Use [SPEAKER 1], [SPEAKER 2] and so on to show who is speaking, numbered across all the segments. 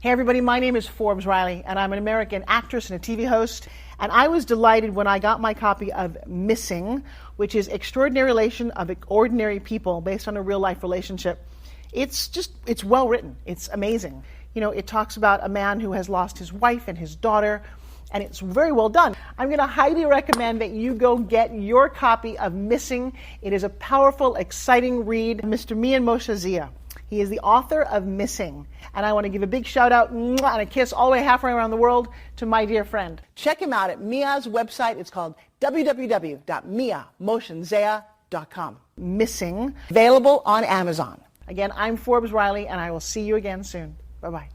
[SPEAKER 1] Hey everybody, my name is Forbes Riley, and I'm an American actress and a TV host. And I was delighted when I got my copy of Missing, which is Extraordinary Relation of Ordinary People based on a real life relationship. It's well written. It's amazing. You know, it talks about a man who has lost his wife and his daughter, and it's very well done. I'm going to highly recommend that you go get your copy of Missing. It is a powerful, exciting read. Mr. Mian Moshe Zia. He is the author of Missing. And I want to give a big shout out and a kiss all the way halfway around the world to my dear friend. Check him out at Mia's website. It's called www.miamoshenzea.com. Missing, available on Amazon. Again, I'm Forbes Riley, and I will see you again soon. Bye-bye.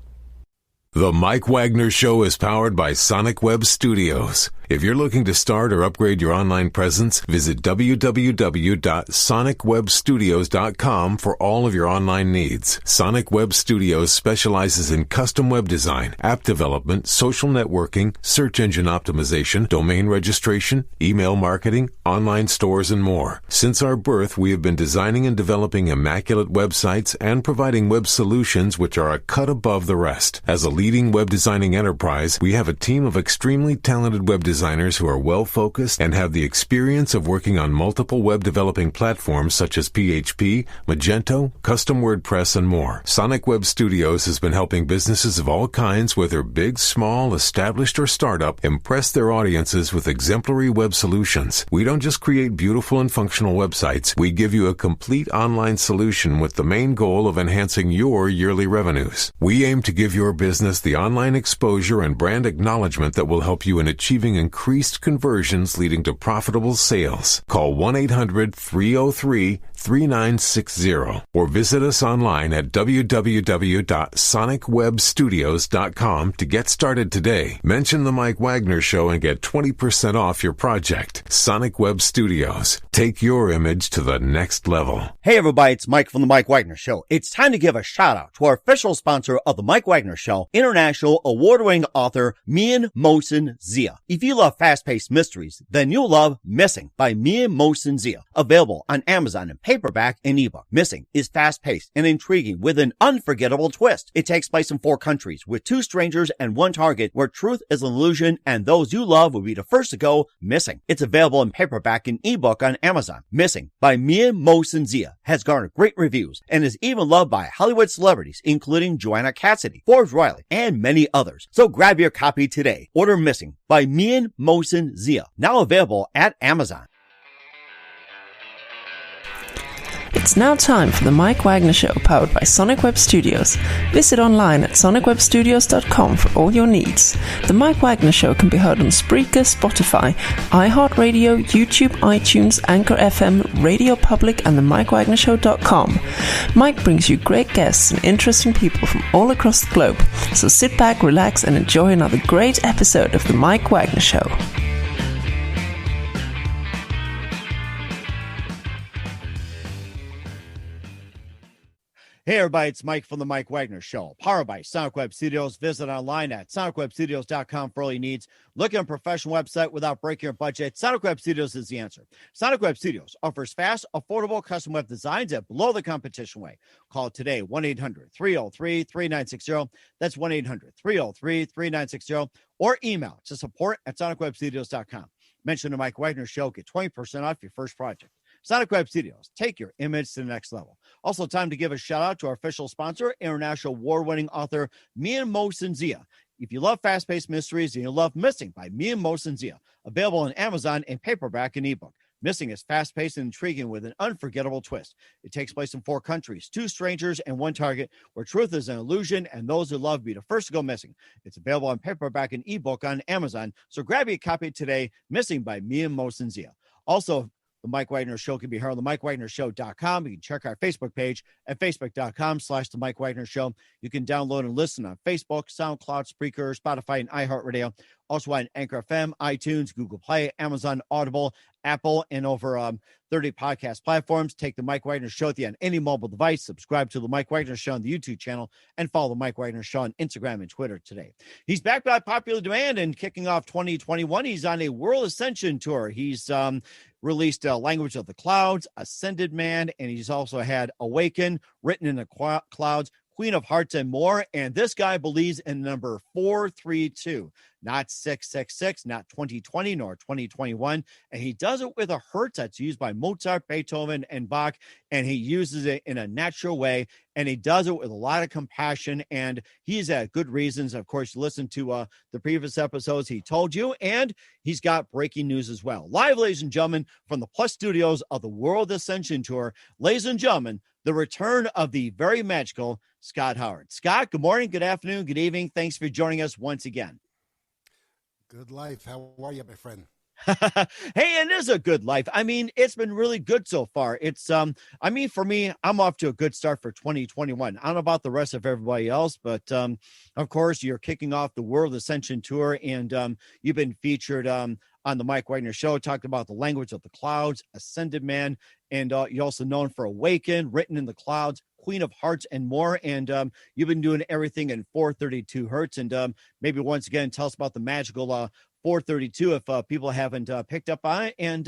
[SPEAKER 2] The Mike Wagner Show is powered by Sonic Web Studios. If you're looking to start or upgrade your online presence, visit www.sonicwebstudios.com for all of your online needs. Sonic Web Studios specializes in custom web design, app development, social networking, search engine optimization, domain registration, email marketing, online stores, and more. Since our birth, we have been designing and developing immaculate websites and providing web solutions which are a cut above the rest. As a leading web designing enterprise, we have a team of extremely talented web designers who are well-focused and have the experience of working on multiple web developing platforms such as PHP, Magento, Custom WordPress, and more. Sonic Web Studios has been helping businesses of all kinds, whether big, small, established, or startup, impress their audiences with exemplary web solutions. We don't just create beautiful and functional websites. We give you a complete online solution with the main goal of enhancing your yearly revenues. We aim to give your business the online exposure and brand acknowledgement that will help you in achieving increased conversions leading to profitable sales. Call 1-800-303-3960 or visit us online at www.sonicwebstudios.com to get started today. Mention the Mike Wagner Show and get 20% off your project. Sonic Web Studios. Take your image to the next level.
[SPEAKER 3] Hey everybody, it's Mike from the Mike Wagner Show. It's time to give a shout out to our official sponsor of the Mike Wagner Show, international award-winning author Mian Moshe Zia. If you love fast-paced mysteries, then you'll love Missing by Mian Moshe Zia. Available on Amazon in paperback and ebook. Missing is fast-paced and intriguing with an unforgettable twist. It takes place in 4 countries with 2 strangers and 1 target where truth is an illusion and those you love will be the first to go missing. It's available in paperback and ebook on Amazon. Missing by Mian Moshe Zia has garnered great reviews and is even loved by Hollywood celebrities including Joanna Cassidy, Forbes Riley, and many others. So grab your copy today. Order Missing by Mian Moshe Zia, now available at Amazon.
[SPEAKER 4] It's now time for the Mike Wagner Show, powered by Sonic Web Studios. Visit online at sonicwebstudios.com for all your needs. The Mike Wagner Show can be heard on Spreaker, Spotify, iHeartRadio, YouTube, iTunes, Anchor FM, Radio Public, and the MikeWagnerShow.com. Mike brings you great guests and interesting people from all across the globe. So sit back, relax, and enjoy another great episode of the Mike Wagner Show.
[SPEAKER 3] Hey everybody, it's Mike from the Mike Wagner Show, powered by Sonic Web Studios. Visit online at sonicwebstudios.com for all your needs. Looking at a professional website without breaking your budget? Sonic Web Studios is the answer. Sonic Web Studios offers fast, affordable custom web designs at below the competition rate. Call today, 1-800-303-3960. That's 1-800-303-3960. Or email to support@sonicwebstudios.com. Mention the Mike Wagner Show. Get 20% off your first project. Sonic Web Studios. Take your image to the next level. Also, time to give a shout out to our official sponsor, international award-winning author Mian Moshe Zia. If you love fast-paced mysteries and you love Missing by Mian Moshe Zia, available on Amazon in paperback and ebook. Missing is fast-paced and intriguing with an unforgettable twist. It takes place in 4 countries, 2 strangers, and 1 target, where truth is an illusion and those who love be the first to go missing. It's available on paperback and ebook on Amazon, so grab your copy today. Missing by Mian Moshe Zia. Also, the Mike Wagner Show can be heard on the MikeWagnerShow.com. You can check our Facebook page at Facebook.com/The Mike Wagner Show. You can download and listen on Facebook, SoundCloud, Spreaker, Spotify, and iHeartRadio. Also on Anchor FM, iTunes, Google Play, Amazon, Audible, Apple, and over 30 podcast platforms. Take the Mike Wagner Show with you on any mobile device. Subscribe to the Mike Wagner Show on the YouTube channel and follow the Mike Wagner Show on Instagram and Twitter today. He's back by popular demand and kicking off 2021. He's on a World Ascension Tour. He's released Language of the Clouds, Ascended Man, and he's also had Awaken, Written in the Clouds. Queen of Hearts and more. And this guy believes in number 432, not 666, not 2020, nor 2021. And he does it with a Hertz that's used by Mozart, Beethoven, and Bach. And he uses it in a natural way. And he does it with a lot of compassion. And he's at good reasons. Of course, you listen to the previous episodes he told you. And he's got breaking news as well. Live, ladies and gentlemen, from the Plus Studios of the World Ascension Tour, ladies and gentlemen, the return of the very magical Scott Howard. Scott, good morning, good afternoon, good evening. Thanks for joining us once again.
[SPEAKER 5] Good life. How are you, my friend?
[SPEAKER 3] Hey, it is a good life. I mean, it's been really good so far. It's, I mean, for me, I'm off to a good start for 2021. I don't know about the rest of everybody else, but of course, you're kicking off the World Ascension Tour, and you've been featured on the Mike Wagner Show, talked about the language of the clouds, Ascended Man, and you're also known for Awaken, Written in the Clouds, Queen of Hearts, and more. And you've been doing everything in 432 hertz. And maybe once again, tell us about the magical 432 if people haven't picked up on it. And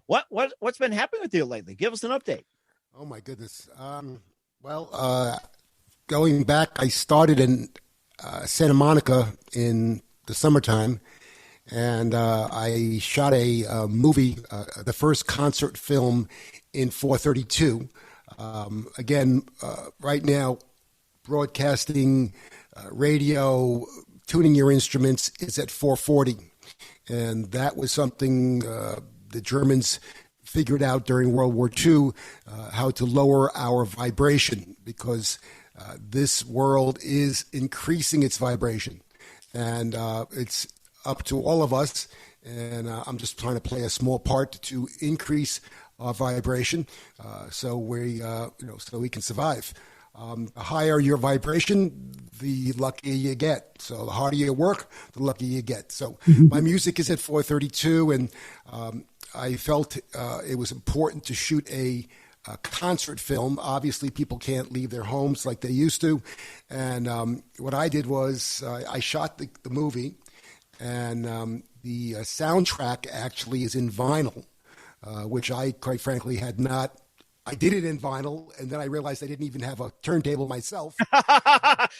[SPEAKER 3] what's been happening with you lately? Give us an update.
[SPEAKER 5] Oh my goodness. Going back, I started in Santa Monica in the summertime. And I shot a movie, the first concert film in 432. Again, right now, broadcasting, radio, tuning your instruments is at 440. And that was something the Germans figured out during World War II, how to lower our vibration, because this world is increasing its vibration. And it's up to all of us, and I'm just trying to play a small part to increase our vibration, so we can survive. The higher your vibration, the luckier you get. So the harder you work, the luckier you get. So my music is at 432, and I felt it was important to shoot a concert film. Obviously, people can't leave their homes like they used to, and what I did was I shot the movie. And the soundtrack actually is in vinyl, which I, quite frankly, had not. I did it in vinyl, and then I realized I didn't even have a turntable myself.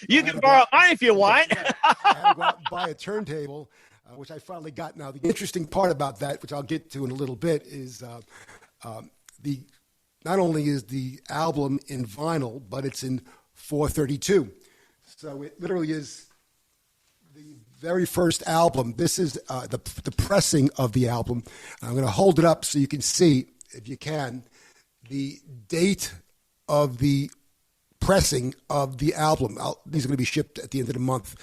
[SPEAKER 3] You can borrow mine if you want.
[SPEAKER 5] I had to go out and buy a turntable, which I finally got. Now, the interesting part about that, which I'll get to in a little bit, is not only is the album in vinyl, but it's in 432. So it literally is the very first album. This is the pressing of the album. I'm going to hold it up so you can see, if you can, the date of the pressing of the album. These are going to be shipped at the end of the month,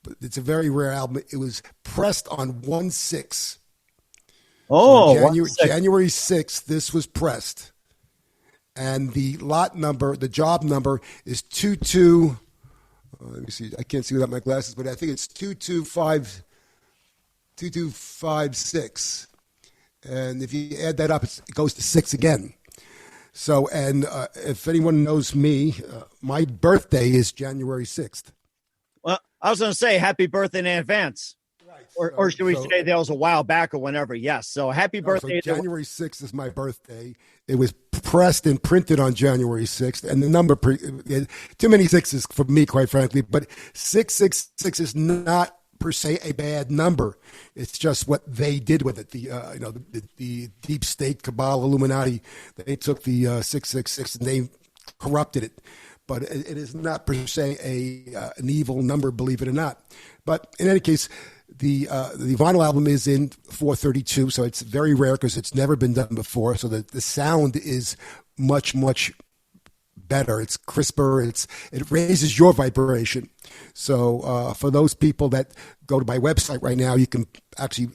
[SPEAKER 5] but it's a very rare album. It was pressed on 1/6.
[SPEAKER 3] Oh,
[SPEAKER 5] so January 6th, this was pressed. And the lot number, the job number is 22. Let me see. I can't see without my glasses, but I think it's 2256. And if you add that up, it goes to 6 again. So, and if anyone knows me, my birthday is January 6th.
[SPEAKER 3] Well, I was going to say happy birthday in advance. Right. Or should we say that was a while back or whenever? Yes. So happy birthday.
[SPEAKER 5] So January 6th is my birthday. It was pressed and printed on January 6th. And the number, too many sixes for me, quite frankly. But 666 is not per se a bad number. It's just what they did with it. The deep state, cabal, Illuminati, they took the 666 and they corrupted it. But it is not per se an evil number, believe it or not. But in any case, the vinyl album is in 432, so it's very rare because it's never been done before. So the sound is much, much better. It's crisper. It raises your vibration. So for those people that go to my website right now, you can actually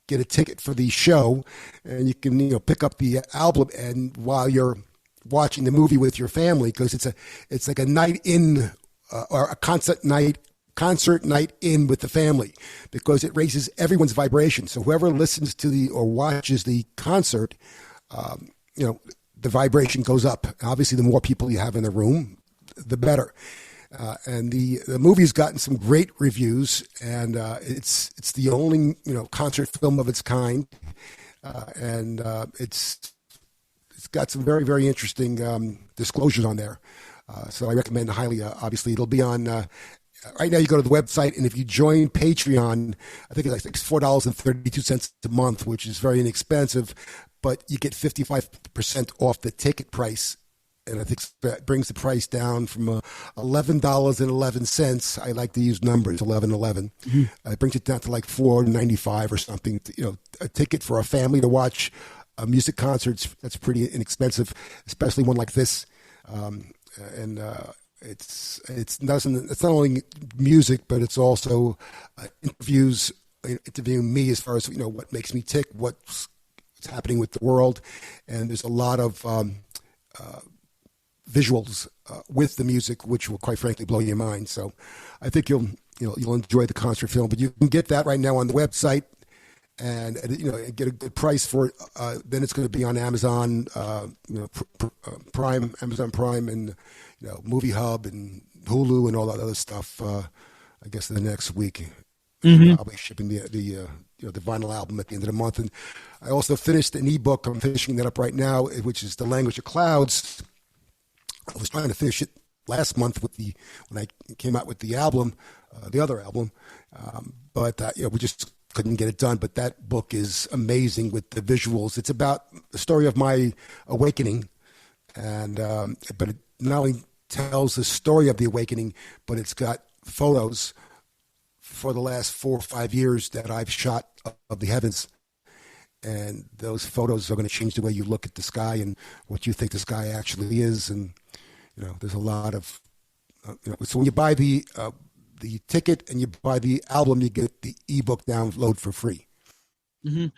[SPEAKER 5] get a ticket for the show, and you can pick up the album, and while you're watching the movie with your family, because it's like a night in or a concert night in with the family, because it raises everyone's vibration. So whoever listens to or watches the concert, the vibration goes up. Obviously, the more people you have in the room, the better. And the movie's gotten some great reviews, and it's the only concert film of its kind, and it's got some very, very interesting disclosures on there. So I recommend highly. Obviously, it'll be on. Right now, you go to the website, and if you join Patreon, I think it's like $4.32 a month, which is very inexpensive, but you get 55% off the ticket price. And I think that brings the price down from $11.11. I like to use numbers, 11.11. It brings it down to like $4.95 or something. A ticket for a family to watch a music concert, that's pretty inexpensive, especially one like this. It's not only music, but it's also interviewing me as far as what makes me tick, what's happening with the world, and there's a lot of visuals with the music, which will quite frankly blow your mind. So I think you'll enjoy the concert film. But you can get that right now on the website, and get a good price for it. Then it's going to be on Amazon, Prime, Amazon Prime, and Movie Hub and Hulu and all that other stuff. I guess in the next week, I'll be shipping the vinyl album at the end of the month. And I also finished an ebook. I'm finishing that up right now, which is The Language of Clouds. I was trying to finish it last month when I came out with the album, the other album, but we just couldn't get it done. But that book is amazing with the visuals. It's about the story of my awakening, and but it not only tells the story of the awakening, but it's got photos for the last 4 or 5 years that I've shot of the heavens. And those photos are going to change the way you look at the sky and what you think the sky actually is. And there's a lot of so when you buy the ticket and you buy the album, you get the ebook download for free.
[SPEAKER 3] And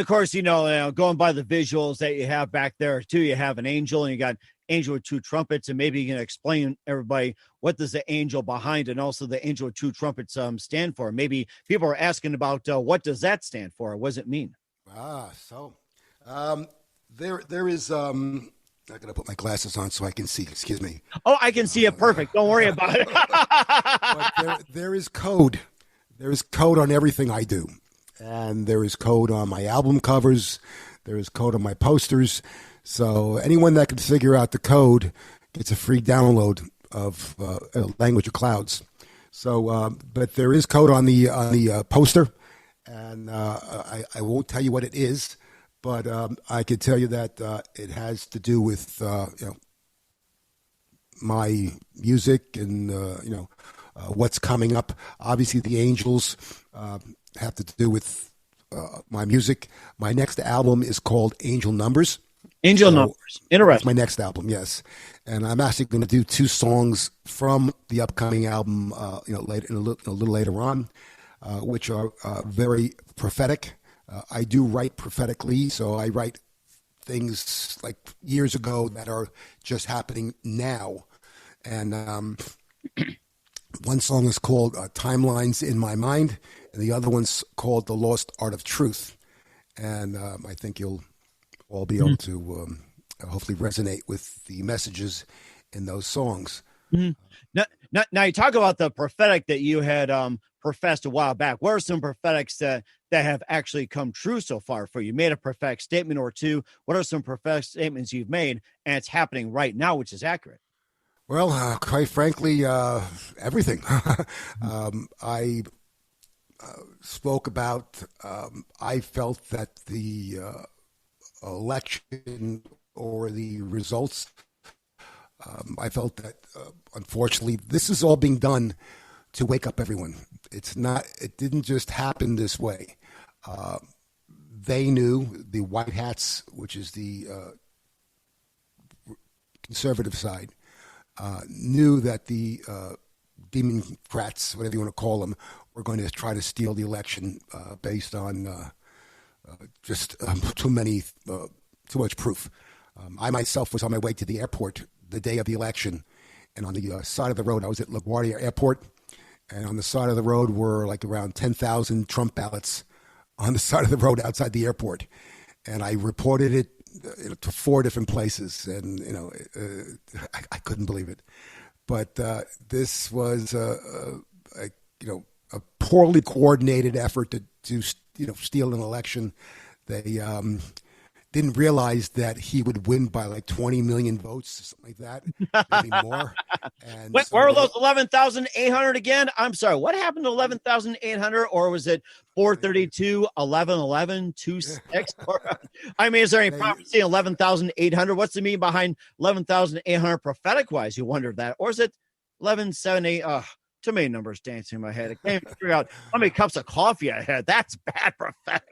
[SPEAKER 3] of course, going by the visuals that you have back there too, you have an angel, and you got angel with 2 trumpets, and maybe you can explain everybody what does the angel behind and also the angel with 2 trumpets stand for. Maybe people are asking about what does that stand for? What does it mean?
[SPEAKER 5] There is I gotta put my glasses on so I can see. Excuse me.
[SPEAKER 3] Oh, I can see it perfect. Don't worry about it.
[SPEAKER 5] But there is code. There is code on everything I do, and there is code on my album covers. There is code on my posters. So anyone that can figure out the code gets a free download of Language of Clouds. So, but there is code on the poster, and I won't tell you what it is. But I can tell you that it has to do with my music and what's coming up. Obviously, the angels have to do with my music. My next album is called Angel Numbers.
[SPEAKER 3] Numbers. Interesting.
[SPEAKER 5] That's my next album, yes. And I'm actually going to do 2 songs from the upcoming album, later, a little later on, which are very prophetic. I do write prophetically, so I write things like years ago that are just happening now. And one song is called Timelines in My Mind, and the other one's called The Lost Art of Truth. And I think you'll all be able to hopefully resonate with the messages in those songs.
[SPEAKER 3] Now you talk about the prophetic that you had professed a while back. What are some prophetics that have actually come true so far for you? You made a prophetic statement or 2. What are some prophetic statements you've made and it's happening right now, which is accurate?
[SPEAKER 5] Well, quite frankly, everything. I spoke about, I felt that the election or the results, I felt that, unfortunately, this is all being done to wake up everyone. It didn't just happen this way. They knew, the white hats, which is the conservative side, knew that the Democrats, whatever you want to call them, were going to try to steal the election based on just too much proof. I myself was on my way to the airport the day of the election, and on the side of the road, I was at LaGuardia Airport, and on the side of the road were like around 10,000 Trump ballots on the side of the road outside the airport. And I reported it to 4 different places, and I couldn't believe it. But this was a poorly coordinated effort to steal an election. They didn't realize that he would win by like 20 million votes, something like that, maybe more. And
[SPEAKER 3] Wait,
[SPEAKER 5] so
[SPEAKER 3] where are those 11,800 again? I'm sorry. What happened to 11,800? Or was it 432, 11, 11, 26? I mean, is there any prophecy 11,800? What's the meaning behind 11,800 prophetic wise? You wondered that. Or is it 1178? Too many numbers dancing in my head. I can't even figure out how many cups of coffee I had. That's bad prophetic.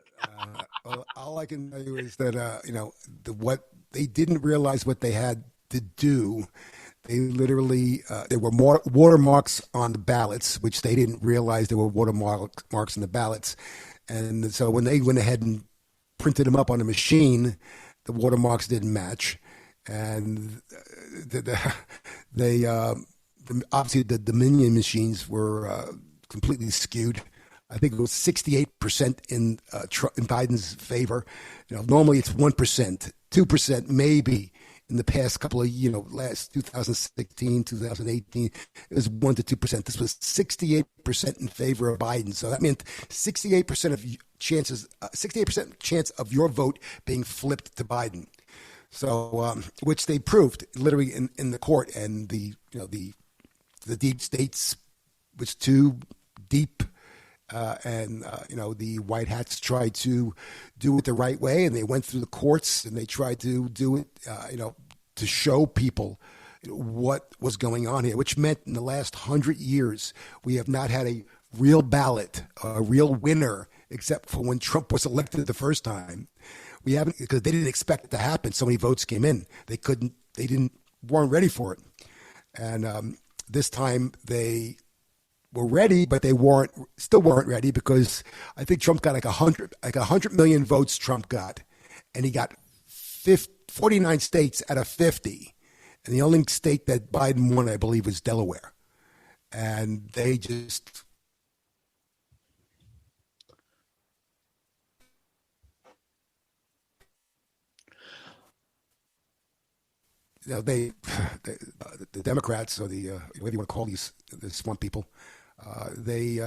[SPEAKER 5] Well, all I can tell you is that what they didn't realize what they had to do. They literally there were more watermarks on the ballots, which they didn't realize there were watermarks on the ballots, and so when they went ahead and printed them up on the machine, the watermarks didn't match, and obviously the Dominion machines were completely skewed. I think it was 68% in Biden's favor. Normally it's 1%, 2% maybe. In the past couple of, last 2016, 2018, it was 1 to 2%. This was 68% in favor of Biden. So that meant 68% chance of your vote being flipped to Biden. So, which they proved literally in the court, and the deep states was too deep. The white hats tried to do it the right way, and they went through the courts and they tried to do it, to show people what was going on here, which meant in the last 100 years, we have not had a real ballot, a real winner, except for when Trump was elected the first time. We haven't, because they didn't expect it to happen. So many votes came in. Weren't ready for it. And this time they were ready, but they still weren't ready, because I think Trump got like 100 million votes Trump got, and he got 49 states out of 50. And the only state that Biden won, I believe, was Delaware. And they just the Democrats, or the whatever you want to call the swamp people, they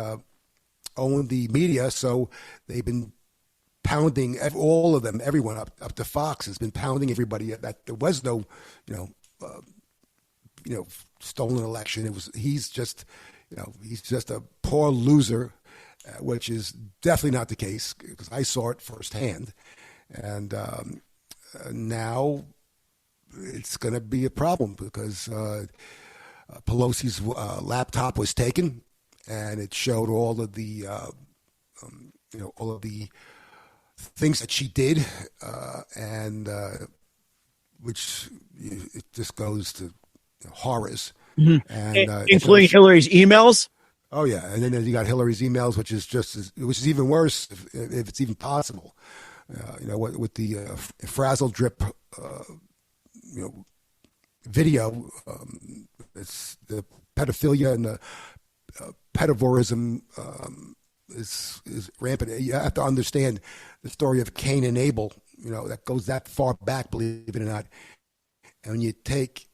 [SPEAKER 5] own the media, so they've been pounding all of them, everyone up to Fox has been pounding everybody that there was no, stolen election. He's just a poor loser, which is definitely not the case, because I saw it firsthand, and now it's going to be a problem, because Pelosi's laptop was taken, and it showed all of the things that she did, and which it just goes to horrors, and
[SPEAKER 3] including Hillary's emails.
[SPEAKER 5] Oh yeah, and then you got Hillary's emails, which is even worse if it's even possible. With the frazzle drip, video, it's the pedophilia and the pedivorism is rampant. You have to understand the story of Cain and Abel. That goes that far back, believe it or not. And when you take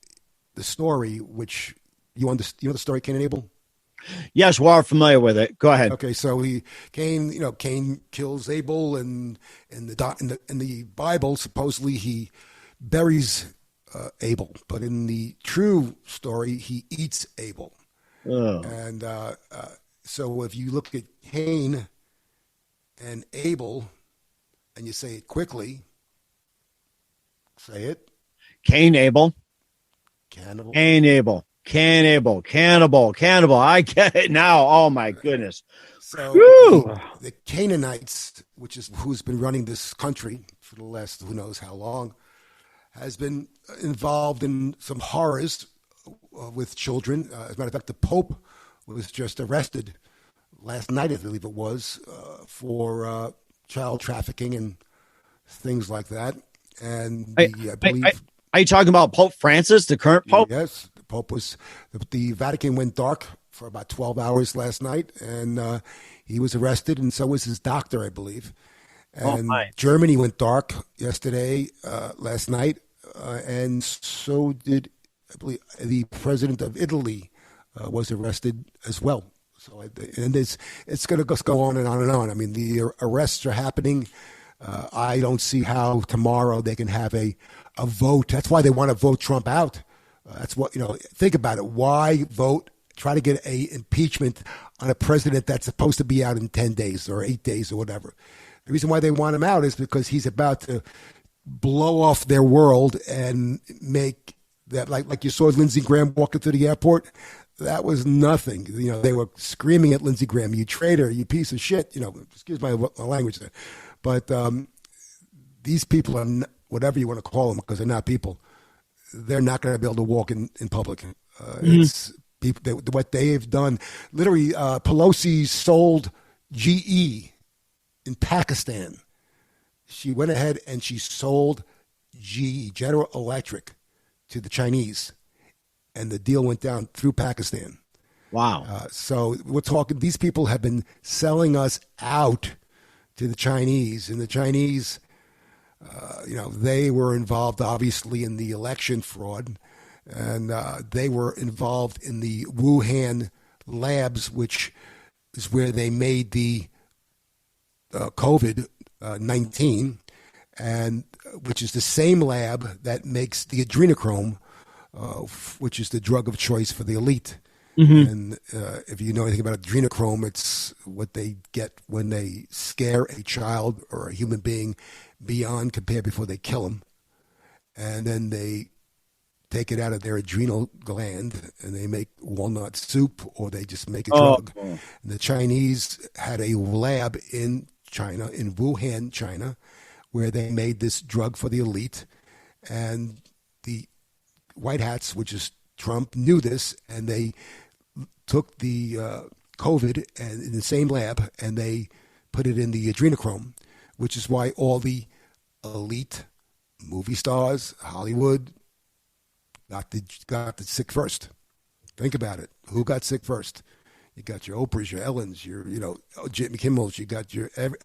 [SPEAKER 5] the story, which you understand, the story Cain and Abel.
[SPEAKER 3] Yes, we're familiar with it. Go ahead.
[SPEAKER 5] Okay, so Cain kills Abel, and in the Bible, supposedly he buries Abel, but in the true story, he eats Abel. Oh. And so if you look at Cain and Abel, and you say it quickly, say it.
[SPEAKER 3] Cain, Abel.
[SPEAKER 5] Cannibal.
[SPEAKER 3] Cain, Abel. Cannibal. I get it now. Oh, my goodness.
[SPEAKER 5] So the Canaanites, which is who's been running this country for the last who knows how long, has been involved in some horrors with children. As a matter of fact, the Pope was just arrested last night, I believe it was, for child trafficking and things like that. And I believe...
[SPEAKER 3] Are you talking about Pope Francis, the current Pope?
[SPEAKER 5] Yes, the Pope was... The Vatican went dark for about 12 hours last night, and he was arrested, and so was his doctor, I believe. And Germany went dark last night, and so did, I believe, the president of Italy was arrested as well. So, and it's going to just go on and on and on. I mean, the arrests are happening I don't see how tomorrow they can have a vote. That's why they want to vote Trump out. That's what, think about it. Why vote, try to get a impeachment on a president that's supposed to be out in 10 days or 8 days or whatever? The reason why they want him out is because he's about to blow off their world and make that, like you saw Lindsey Graham walking through the airport. That was nothing. They were screaming at Lindsey Graham, "You traitor, you piece of shit." Excuse my language there. But these people are, whatever you want to call them, because they're not people. They're not going to be able to walk in public. It's people, what they've done. Literally, Pelosi sold GE in Pakistan. She went ahead and she sold GE, General Electric, to the Chinese. And the deal went down through Pakistan.
[SPEAKER 3] Wow.
[SPEAKER 5] So we're talking, these people have been selling us out to the Chinese. And the Chinese, they were involved, obviously, in the election fraud. And they were involved in the Wuhan labs, which is where they made the COVID-19, and which is the same lab that makes the adrenochrome, which is the drug of choice for the elite. And if you know anything about adrenochrome, it's what they get when they scare a child or a human being beyond compare before they kill them. And then they take it out of their adrenal gland and they make walnut soup, or they just make a drug. And the Chinese had a lab in China, in Wuhan, China, where they made this drug for the elite. And the White Hats, which is Trump, knew this, and they took the COVID and in the same lab, and they put it in the adrenochrome, which is why all the elite movie stars, Hollywood, got the sick first. Think about it. Who got sick first? You got your Oprahs, your Ellens, your Jimmy Kimmel's. You got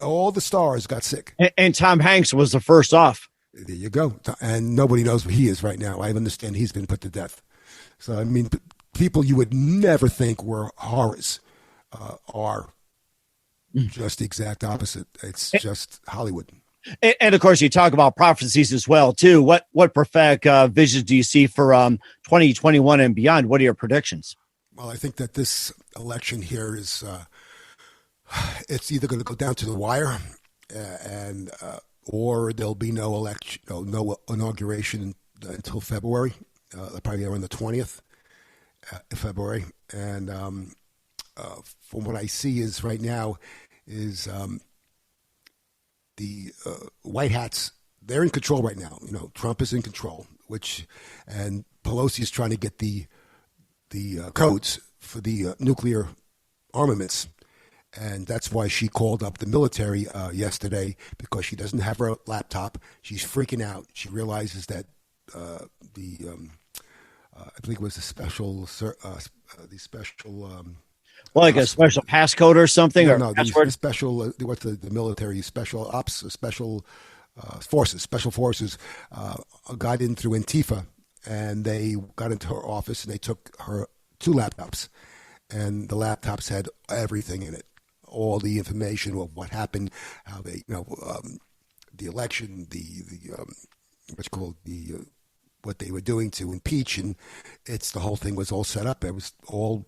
[SPEAKER 5] all the stars got sick.
[SPEAKER 3] And Tom Hanks was the first off.
[SPEAKER 5] There you go. And nobody knows where he is right now. I understand he's been put to death. So, I mean, people you would never think were horrors are just the exact opposite. It's just Hollywood.
[SPEAKER 3] And of course, you talk about prophecies as well, too. What prophetic visions do you see for 2021 and beyond? What are your predictions?
[SPEAKER 5] Well, I think that this election here is it's either going to go down to the wire, or there'll be no election, no inauguration until February, probably around the 20th of February. And from what I see is right now is the White Hats, they're in control right now. Trump is in control, and Pelosi is trying to get the codes for the nuclear armaments. And that's why she called up the military yesterday, because she doesn't have her laptop. She's freaking out. She realizes that I believe it was a special,
[SPEAKER 3] like a special passcode or something, or
[SPEAKER 5] the special, what's the military special ops, special forces got in through Antifa, and they got into her office and they took her 2 laptops, and the laptops had everything in it. All the information of what happened, how they, the election, what they were doing to impeach, and the whole thing was all set up. It was all,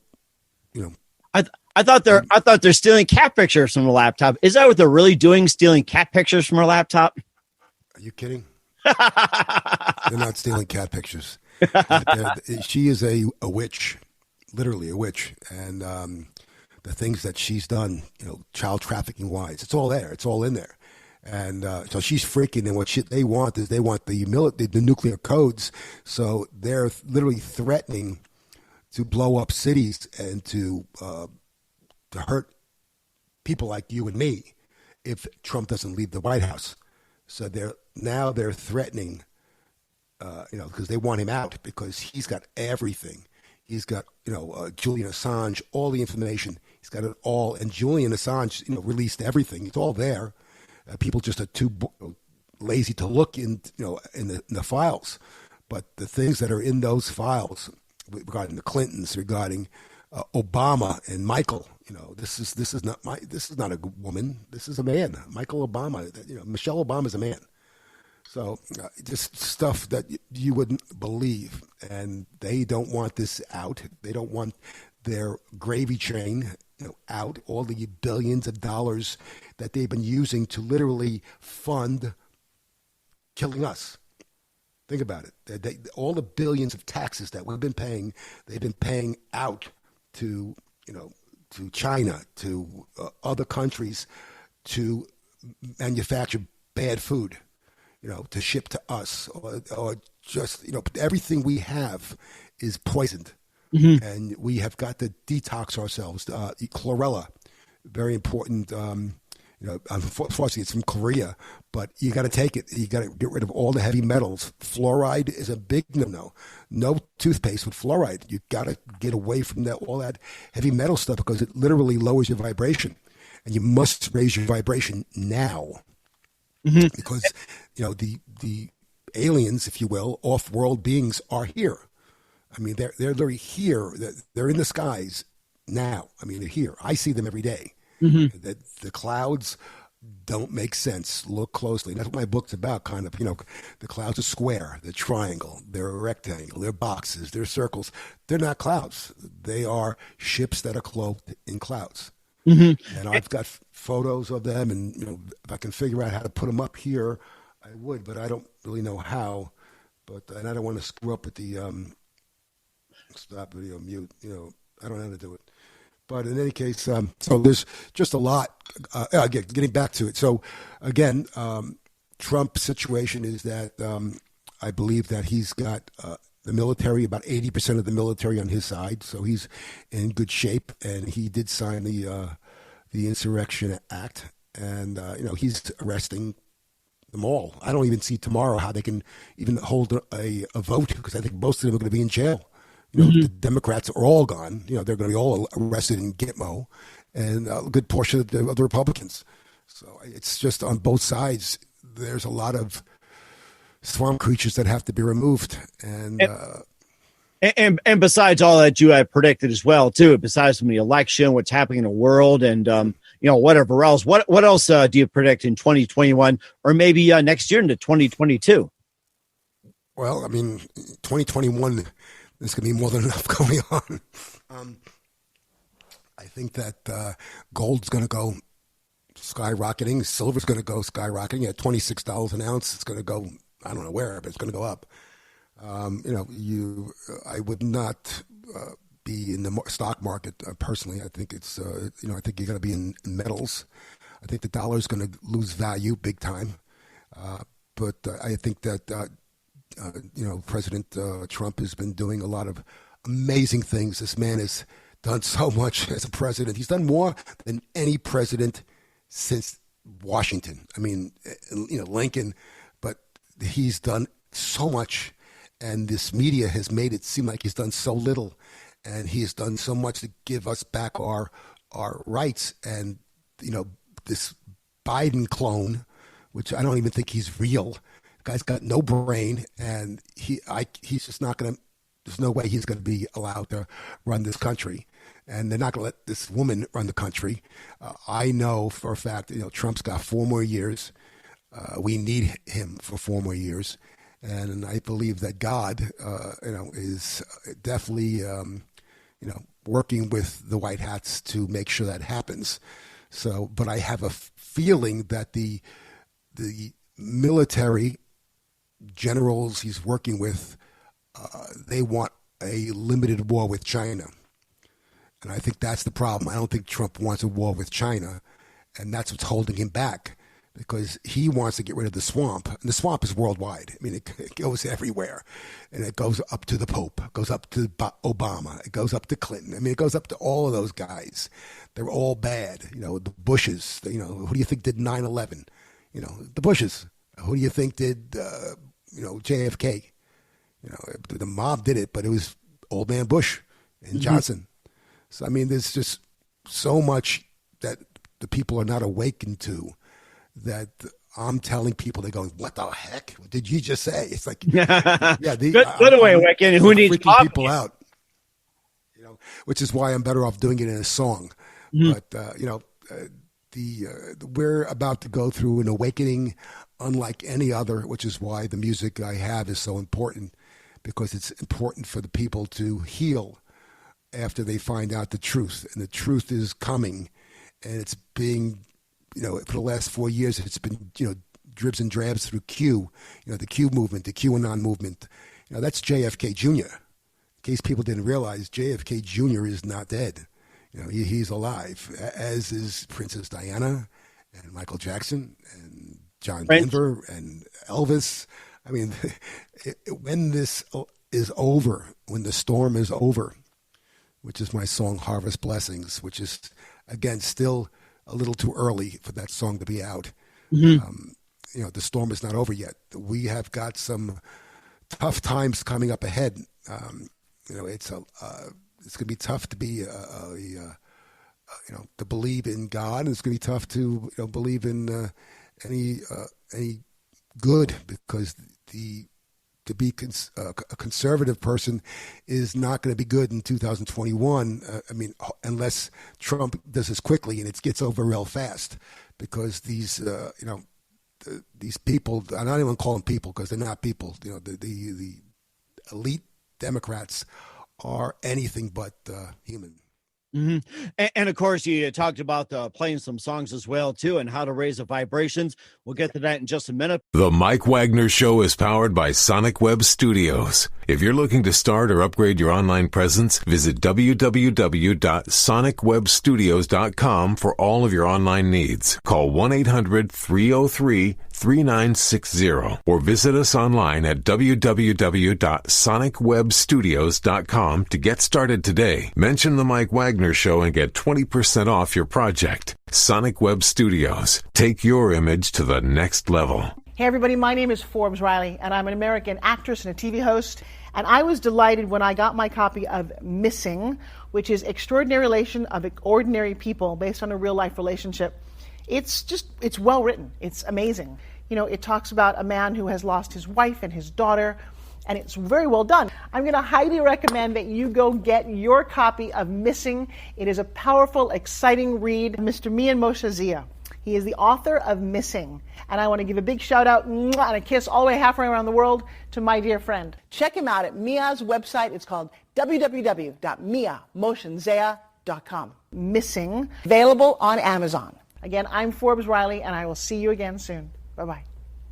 [SPEAKER 3] I thought they're stealing cat pictures from the laptop. Is that what they're really doing? Stealing cat pictures from her laptop?
[SPEAKER 5] Are you kidding? They're not stealing cat pictures. She is a witch, literally a witch, and the things that she's done, child trafficking wise, it's all there. It's all in there. And so she's freaking, and what they want is they want the nuclear codes. So they're literally threatening to blow up cities and to hurt people like you and me if Trump doesn't leave the White House. So they're threatening, because they want him out, because he's got everything. He's got, Julian Assange, all the information. He's got it all. And Julian Assange, released everything. It's all there. People just are too lazy to look in the files. But the things that are in those files regarding the Clintons, regarding Obama and Michael. This is not a woman. This is a man. Michael Obama. Michelle Obama is a man. So just stuff that you wouldn't believe, and they don't want this out. They don't want their gravy train out. All the billions of dollars that they've been using to literally fund killing us. Think about it. All the billions of taxes that we've been paying, they've been paying out to to China, to other countries, to manufacture bad food, to ship to us, or just everything we have is poisoned, and we have got to detox ourselves. Chlorella, very important. Unfortunately, it's from Korea, but you got to take it. You got to get rid of all the heavy metals. Fluoride is a big no-no. No toothpaste with fluoride. You got to get away from all that heavy metal stuff because it literally lowers your vibration, and you must raise your vibration now because the aliens, if you will, off-world beings are here. I mean, they're literally here. They're in the skies now. I mean, they're here. I see them every day. That the clouds don't make sense. Look closely. That's what my book's about, kind of. The clouds are square, they're triangle, they're rectangle, they're boxes, they're circles. They're not clouds. They are ships that are cloaked in clouds. And I've got photos of them, and if I can figure out how to put them up here, I would, but I don't really know how. And I don't want to screw up with the stop video mute. I don't know how to do it. But in any case, so there's just a lot. Again, getting back to it. So again, Trump's situation is that I believe that he's got the military, about 80% of the military on his side. So he's in good shape, and he did sign the Insurrection Act, and he's arresting them all. I don't even see tomorrow how they can even hold a vote, because I think most of them are going to be in jail. The Democrats are all gone. They're going to be all arrested in Gitmo, and a good portion of the Republicans. So it's just on both sides. There's a lot of swamp creatures that have to be removed. And
[SPEAKER 3] besides all that you had predicted as well, too, besides from the election, what's happening in the world, and whatever else. What else do you predict in 2021, or maybe next year into 2022?
[SPEAKER 5] Well, I mean, 2021. There's going to be more than enough going on. I think that gold's going to go skyrocketing. Silver's going to go skyrocketing at $26 an ounce. It's going to go, I don't know where, but it's going to go up. I would not be in the stock market personally. I think it's, I think you're going to be in metals. I think the dollar is going to lose value big time. But I think that President Trump has been doing a lot of amazing things. This man has done so much as a president. He's done more than any president since Washington. I mean, Lincoln, but he's done so much, and this media has made it seem like he's done so little, and he has done so much to give us back our rights. And, this Biden clone, which I don't even think he's real. Guy's got no brain, and he's just not going to. There's no way he's going to be allowed to run this country, and they're not going to let this woman run the country. I know for a fact, Trump's got 4 more years. We need him for 4 more years, and I believe that God, is definitely, working with the White Hats to make sure that happens. So, but I have a feeling that the military generals he's working with, they want a limited war with China. And I think that's the problem. I don't think Trump wants a war with China, and that's what's holding him back, because he wants to get rid of the swamp. And the swamp is worldwide. I mean, it goes everywhere, and it goes up to the Pope, it goes up to Obama, it goes up to Clinton. I mean, it goes up to all of those guys. They're all bad. The Bushes, who do you think did 9/11? The Bushes. Who do you think did, JFK? The mob did it, but it was old man Bush and Johnson. So, I mean, there's just so much that the people are not awakened to, that I'm telling people, they're going, what the heck? What did you just say? It's like, yeah.
[SPEAKER 3] Good way, Wicken. Who needs
[SPEAKER 5] freaking people out? which is why I'm better off doing it in a song. But we're about to go through an awakening unlike any other, which is why the music I have is so important, because it's important for the people to heal after they find out the truth. And the truth is coming, and it's being, for the last 4 years, it's been, dribs and drabs through Q, the Q movement, the QAnon movement. That's JFK Jr. In case people didn't realize, JFK Jr. is not dead. He's alive, as is Princess Diana and Michael Jackson and John Denver and Elvis. I mean, when this is over, when the storm is over, which is my song Harvest Blessings, which is, again, still a little too early for that song to be out. The storm is not over yet. We have got some tough times coming up ahead. It's going to be tough to be, to believe in God. And it's going to be tough to believe in any good, because to be a conservative person is not going to be good in 2021. Unless Trump does this quickly and it gets over real fast, because these people, I'm not even calling them people because they're not people. The elite Democrats are anything but human.
[SPEAKER 3] And of course, you talked about playing some songs as well, too, and how to raise the vibrations. We'll get to that in just a minute.
[SPEAKER 2] The Mike Wagner Show is powered by Sonic Web Studios. If you're looking to start or upgrade your online presence, visit www.sonicwebstudios.com for all of your online needs. Call 1-800-303-3960 or visit us online at www.sonicwebstudios.com to get started today. Mention the Mike Wagner Show and get 20% off your project. Sonic Web Studios. Take your image to the next level.
[SPEAKER 1] Hey everybody, my name is Forbes Riley, and I'm an American actress and a TV host. And I was delighted when I got my copy of Missing, which is Extraordinary Relation of Ordinary People, based on a real-life relationship. It's well written. It's amazing. It talks about a man who has lost his wife and his daughter, and it's very well done. I'm going to highly recommend that you go get your copy of Missing. It is a powerful, exciting read. Mr. Mian Moshe Zia. He is the author of Missing. And I want to give a big shout out and a kiss all the way halfway around the world to my dear friend. Check him out at Mia's website. It's called www.miamotionzea.com. Missing, available on Amazon. Again, I'm Forbes Riley, and I will see you again soon. Bye-bye.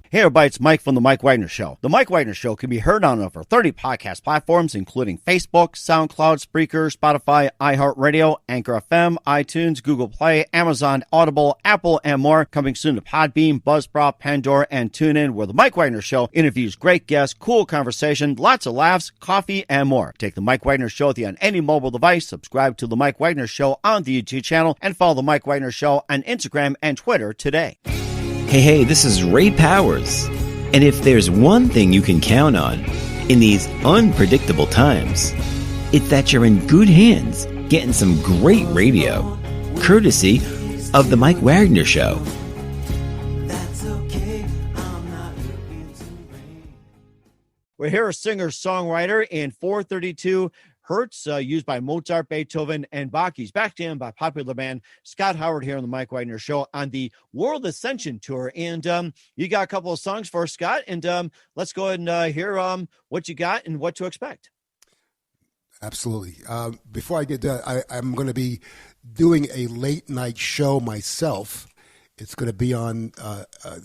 [SPEAKER 3] Hey everybody, it's Mike from The Mike Wagner Show. The Mike Wagner Show can be heard on over 30 podcast platforms, including Facebook, SoundCloud, Spreaker, Spotify, iHeartRadio, Anchor FM, iTunes, Google Play, Amazon, Audible, Apple, and more. Coming soon to Podbean, Buzzsprout, Pandora, and TuneIn, where The Mike Wagner Show interviews great guests, cool conversation, lots of laughs, coffee, and more. Take The Mike Wagner Show with you on any mobile device. Subscribe to The Mike Wagner Show on the YouTube channel, and follow The Mike Wagner Show on Instagram and Twitter today.
[SPEAKER 6] Hey, this is Ray Powers. And if there's one thing you can count on in these unpredictable times, it's that you're in good hands getting some great radio, courtesy of The Mike Wagner Show.
[SPEAKER 3] We're here a singer-songwriter in 432 Hertz, used by Mozart, Beethoven, and Bach. He's backed in by popular band Scott Howard here on the Mike Wagner Show on the World Ascension Tour. And you got a couple of songs for us, Scott, and let's go ahead and hear what you got and what to expect.
[SPEAKER 5] Absolutely. Before I get that, I'm going to be doing a late night show myself. It's going to be on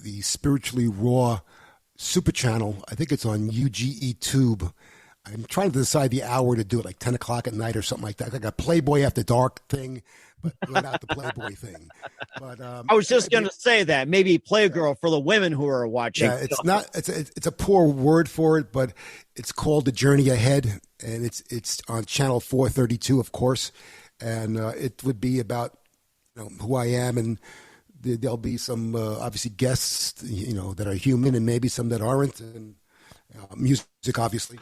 [SPEAKER 5] the Spiritually Raw Super Channel. I think it's on UGE Tube. I'm trying to decide the hour to do it, like 10 o'clock at night or something like that. Like a Playboy After Dark thing, but without the Playboy thing. But
[SPEAKER 3] I was just going to say that. Maybe Playgirl for the women who are watching.
[SPEAKER 5] Yeah, it's not. It's a poor word for it, but it's called The Journey Ahead, and it's on Channel 432, of course. And it would be about who I am, and there'll be some, obviously, guests, that are human, and maybe some that aren't, and music, obviously.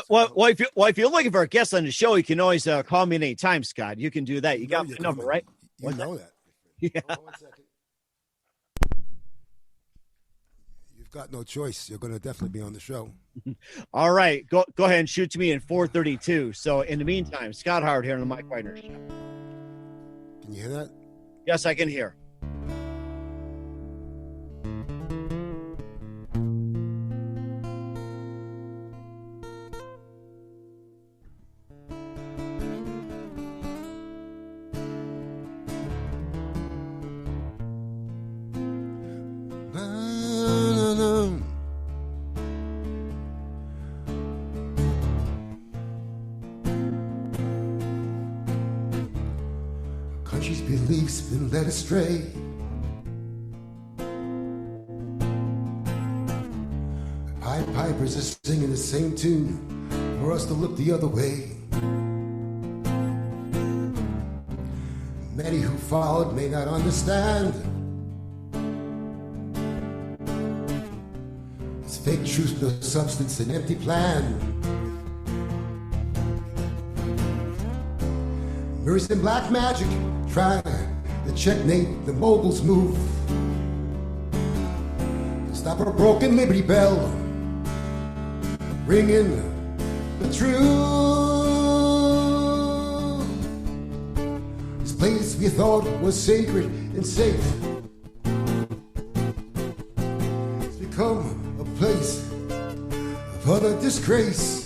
[SPEAKER 3] Well, if you're looking for a guest on the show, you can always call me anytime, Scott. You can do that. You got my number, right?
[SPEAKER 5] You know that.
[SPEAKER 3] Yeah.
[SPEAKER 5] Hold on 1 second. got no choice. You're going to definitely be on the show.
[SPEAKER 3] All right. Go ahead and shoot to me in 4:32. So in the meantime, Scott Howard here on the Mike Wagner Show.
[SPEAKER 5] Can you hear that?
[SPEAKER 3] Yes, I can hear.
[SPEAKER 5] Country's beliefs been led astray. Pied pipers are singing the same tune for us to look the other way. Many who followed may not understand. It's fake truth, no substance, an empty plan. Mirrors and black magic try to checkmate the moguls' move. Stop a broken Liberty Bell, ringing the truth. This place we thought was sacred and safe has become a place of utter disgrace.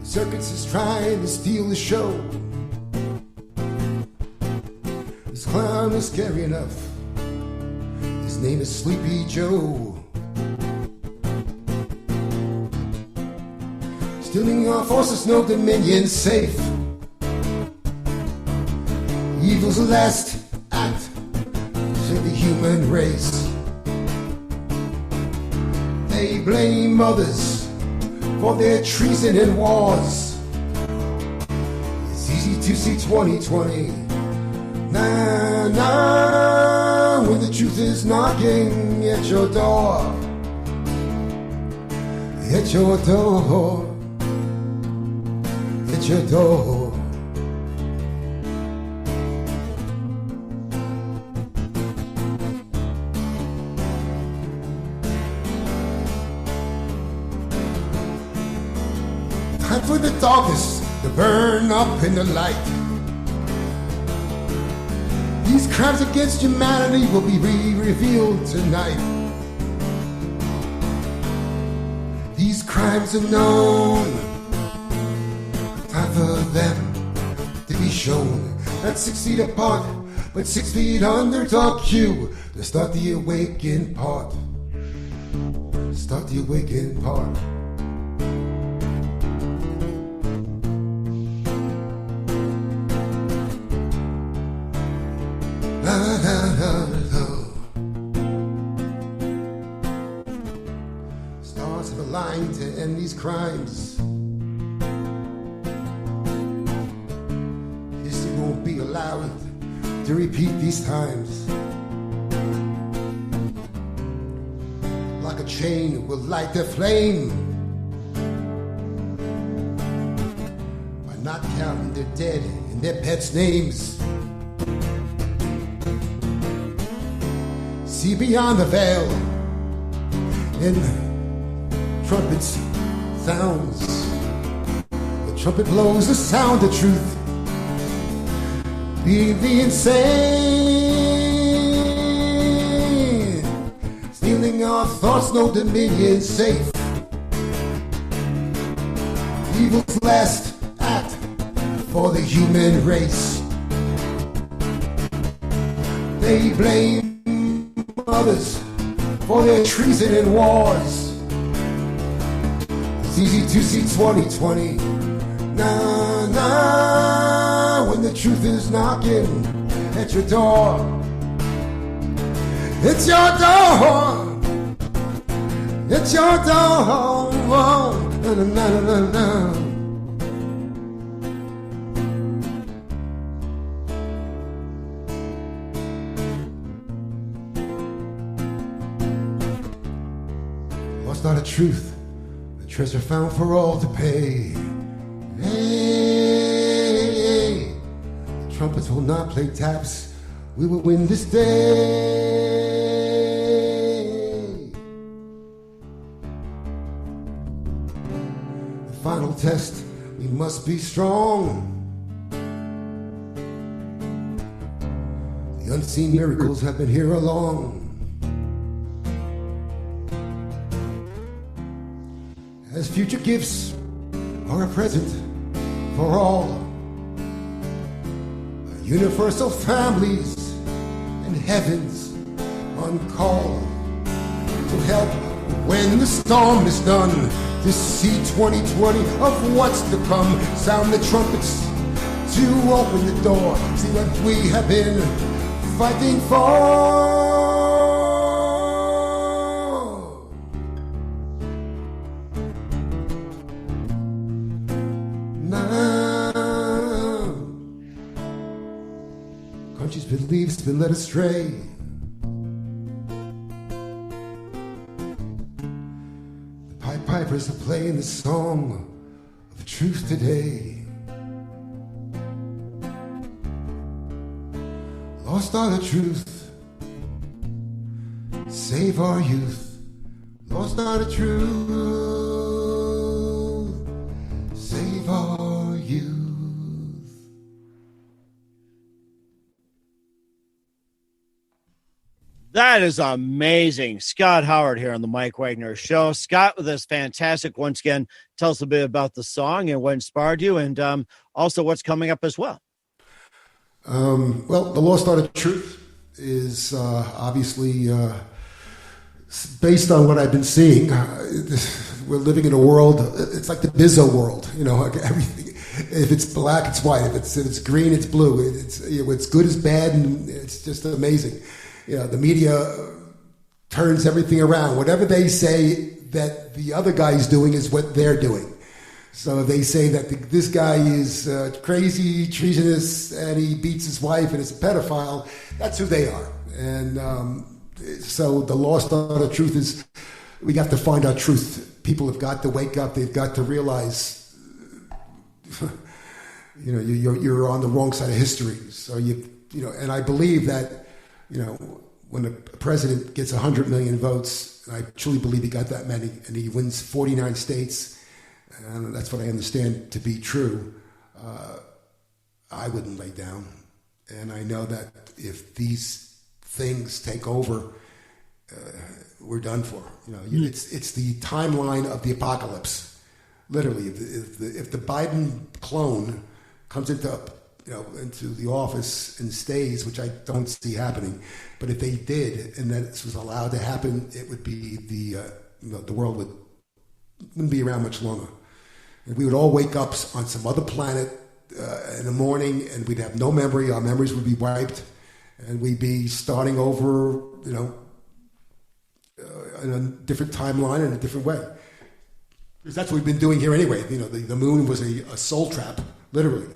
[SPEAKER 5] Circus is trying to steal the show. This clown is scary enough. His name is Sleepy Joe. Stealing our forces, no dominion safe. Evil's last act to the human race. They blame others for their treason and wars. It's easy to see 2020. Nah, nah, when the truth is knocking at your door. At your door. At your door. Time for the darkness to burn up in the light. These crimes against humanity will be revealed tonight. These crimes are known. Time for them to be shown. Not 6 feet apart, but 6 feet under dark hue. To start the awakened part. Start the awakened part. Stars have aligned to end these crimes. History won't be allowed to repeat these times. Like a chain will light the flame. By not counting their dead and their pets' names. See beyond the veil, and trumpets sounds. The trumpet blows the sound of truth. Leave the insane. Stealing our thoughts, no dominion safe. Evil's last act for the human race. They blame others for their treason and wars. It's easy to see 2020. Nah, nah, when the truth is knocking at your door. It's your door. It's your door. Na, na, na, na, na. Not a truth, a treasure found for all to pay. Hey, the trumpets will not play taps. We will win this day. the test, we must be strong. The unseen miracles have been here along. As future gifts are a present for all, universal families and heavens on call to help when the storm is done, to see 2020 of what's to come. Sound the trumpets to open the door, see what we have been fighting for. Now country's beliefs been led astray. The Pied Pipers are playing the song of truth today. Lost are the truth, save our youth. Lost are the truth, save our youth.
[SPEAKER 3] That is amazing. Scott Howard here on the Mike Wagner Show. Scott with us, fantastic. Once again, tell us a bit about the song and what inspired you, and also what's coming up as well.
[SPEAKER 5] Well, The Lost Art of Truth is obviously based on what I've been seeing. We're living in a world, it's like the bizzo world, you know, everything. If it's black, it's white. If it's green, it's blue. It's good as bad, and it's just amazing. You know, the media turns everything around. Whatever they say that the other guy's doing is what they're doing. So they say that this guy is crazy, treasonous, and he beats his wife and is a pedophile. That's who they are. And so the lost art of truth is we have to find our truth. People have got to wake up. They've got to realize, you know, you're on the wrong side of history. So you know, and I believe that, you know, when a president gets 100 million votes, and I truly believe he got that many, and he wins 49 states, and that's what I understand to be true, I wouldn't lay down. And I know that if these things take over, we're done for. You know, it's the timeline of the apocalypse. Literally, if the Biden clone comes into the office and stays, which I don't see happening, but if they did, and that this was allowed to happen, it would be the world wouldn't be around much longer. And we would all wake up on some other planet in the morning, and we'd have no memory. Our memories would be wiped, and we'd be starting over, you know, in a different timeline in a different way. Because that's what we've been doing here anyway. You know, the moon was a soul trap, literally.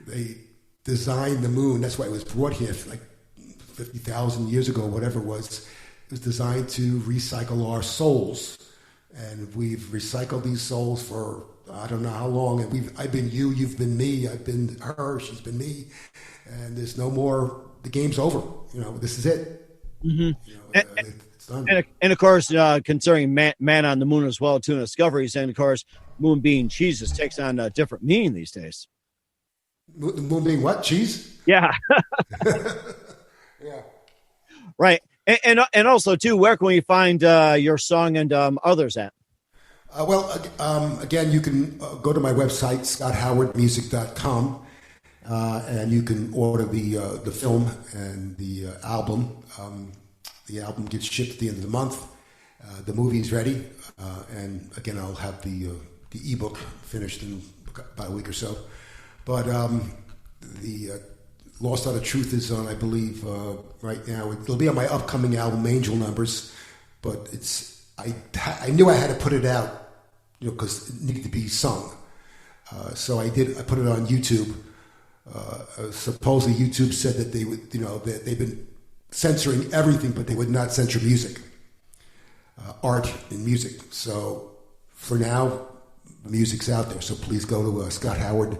[SPEAKER 5] They designed the moon. That's why it was brought here like 50,000 years ago, whatever it was. It was designed to recycle our souls. And we've recycled these souls for I don't know how long. And I've been you, you've been me, I've been her, she's been me. And there's no more, the game's over. You know, this is it.
[SPEAKER 3] Mm-hmm.
[SPEAKER 5] You know, it's done.
[SPEAKER 3] And of course, concerning man on the moon as well, too, in Discoveries. And of course, moon being Jesus takes on a different meaning these days.
[SPEAKER 5] The moon being what? Cheese?
[SPEAKER 3] Yeah.
[SPEAKER 5] Yeah.
[SPEAKER 3] Right. And also, too, where can we find your song and others at?
[SPEAKER 5] Again, you can go to my website, scotthowardmusic.com, and you can order the film and the album. The album gets shipped at the end of the month. The movie is ready. And again, I'll have the ebook finished in about a week or so. But the Lost Art of Truth is on, I believe, right now. It'll be on my upcoming album, Angel Numbers. But I knew I had to put it out, you know, because it needed to be sung. So I did. I put it on YouTube. Supposedly, YouTube said that they would, you know, that they've been censoring everything, but they would not censor music, art and music. So for now, the music's out there. So please go to Scott Howard,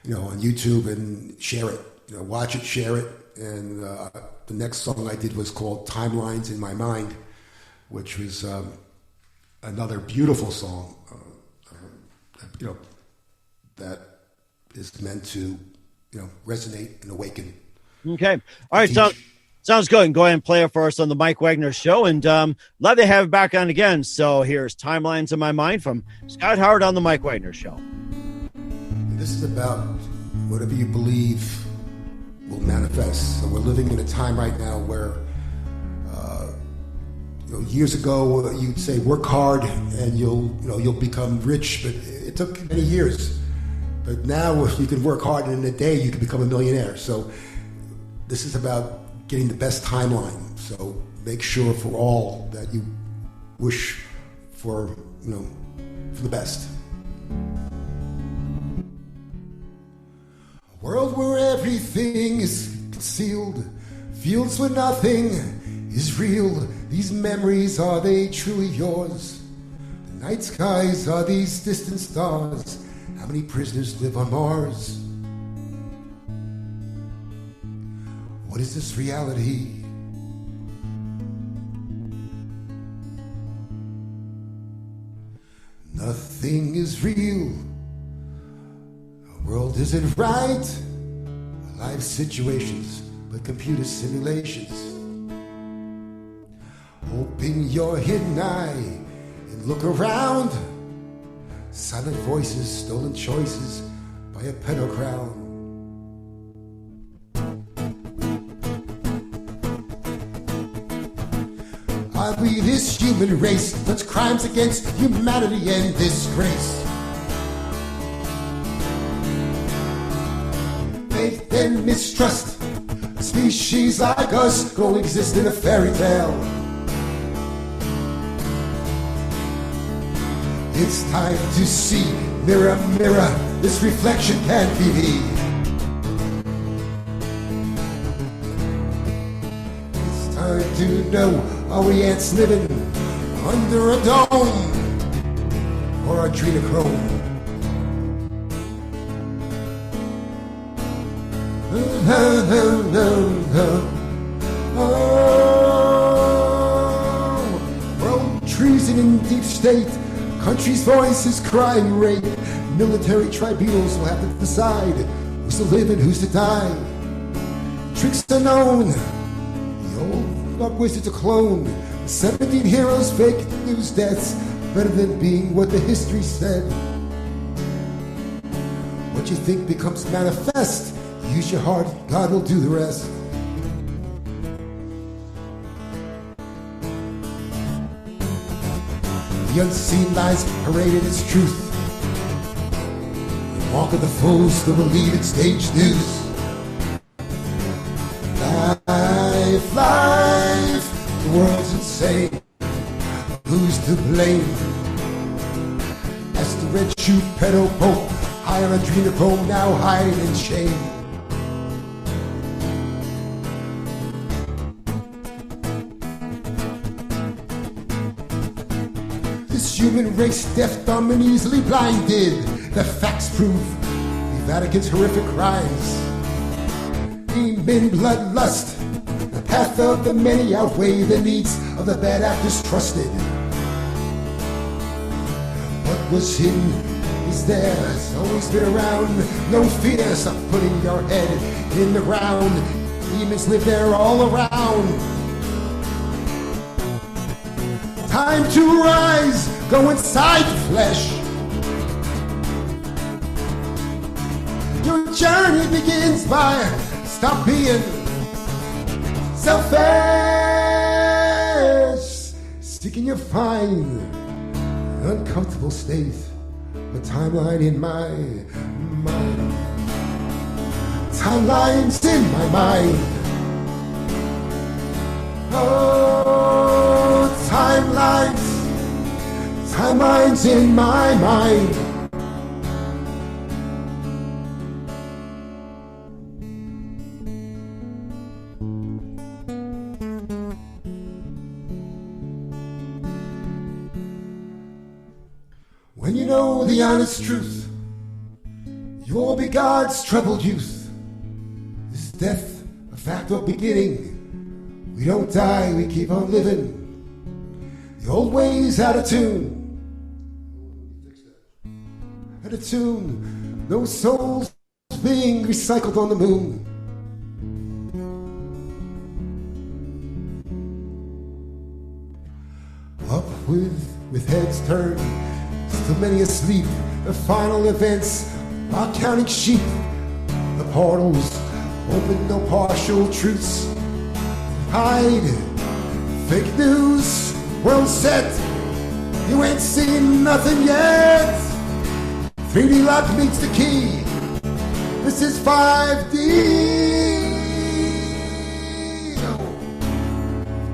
[SPEAKER 5] you know, on YouTube and share it. You know, watch it, share it. And the next song I did was called "Timelines in My Mind," which was another beautiful song that is meant to, resonate and awaken.
[SPEAKER 3] Okay. All right. Sounds good. Go ahead and play it for us on the Mike Wagner Show. And love to have it back on again. So here's Timelines in My Mind from Scott Howard on the Mike Wagner Show.
[SPEAKER 5] This is about whatever you believe will manifest. So we're living in a time right now where years ago you'd say work hard and you'll become rich, but it took many years. But now you can work hard and in a day you can become a millionaire. So this is about getting the best timeline. So make sure for all that you wish for the best. A world where everything is concealed, fields where nothing is real. These memories, are they truly yours? The night skies, are these distant stars? How many prisoners live on Mars? What is this reality? Nothing is real. The world isn't right. Life situations, but computer simulations. Open your hidden eye and look around. Silent voices, stolen choices by a pedo crowd. Are we this human race? Such crimes against humanity and disgrace. Faith and mistrust. Species like us coexist in a fairy tale. It's time to see, mirror, mirror, this reflection can't be me. It's time to know, are we ants living under a dome or adrenochrome? World treason in deep state. Country's voice is crying rape. Military tribunals will have to decide who's to live and who's to die. Tricks are known. The old dark wizard's a clone. 17 heroes, fake news deaths, better than being what the history said. What you think becomes manifest. Use your heart, God will do the rest. The unseen lies paraded as truth. The walk of the fools that believe it's stage news. Life, the world's insane. Who's to blame? As the red shoe pedo pope, high on adrenochrome, now hiding in shame. Human race deaf, dumb, and easily blinded. The facts prove the Vatican's horrific crimes. Demon bloodlust. The path of the many outweigh the needs of the bad actors trusted. What was hidden is there, has always been around. No fear, stop putting your head in the ground. Demons live there all around. Time to rise, go inside the flesh. Your journey begins by stop being selfish. Seeking your fine, uncomfortable state. The timeline in my mind. Timelines in my mind. Oh, timelines in my mind. When you know the honest truth, you'll be God's troubled youth. Is death a fact or beginning? We don't die, we keep on living. The old ways out of tune. and a tune. No souls being recycled on the moon. Up with heads turned, still many asleep. The final events are counting sheep. The portals open, no partial truths. Hide fake news, world set. You ain't seen nothing yet. 3D lock meets the key. This is 5D.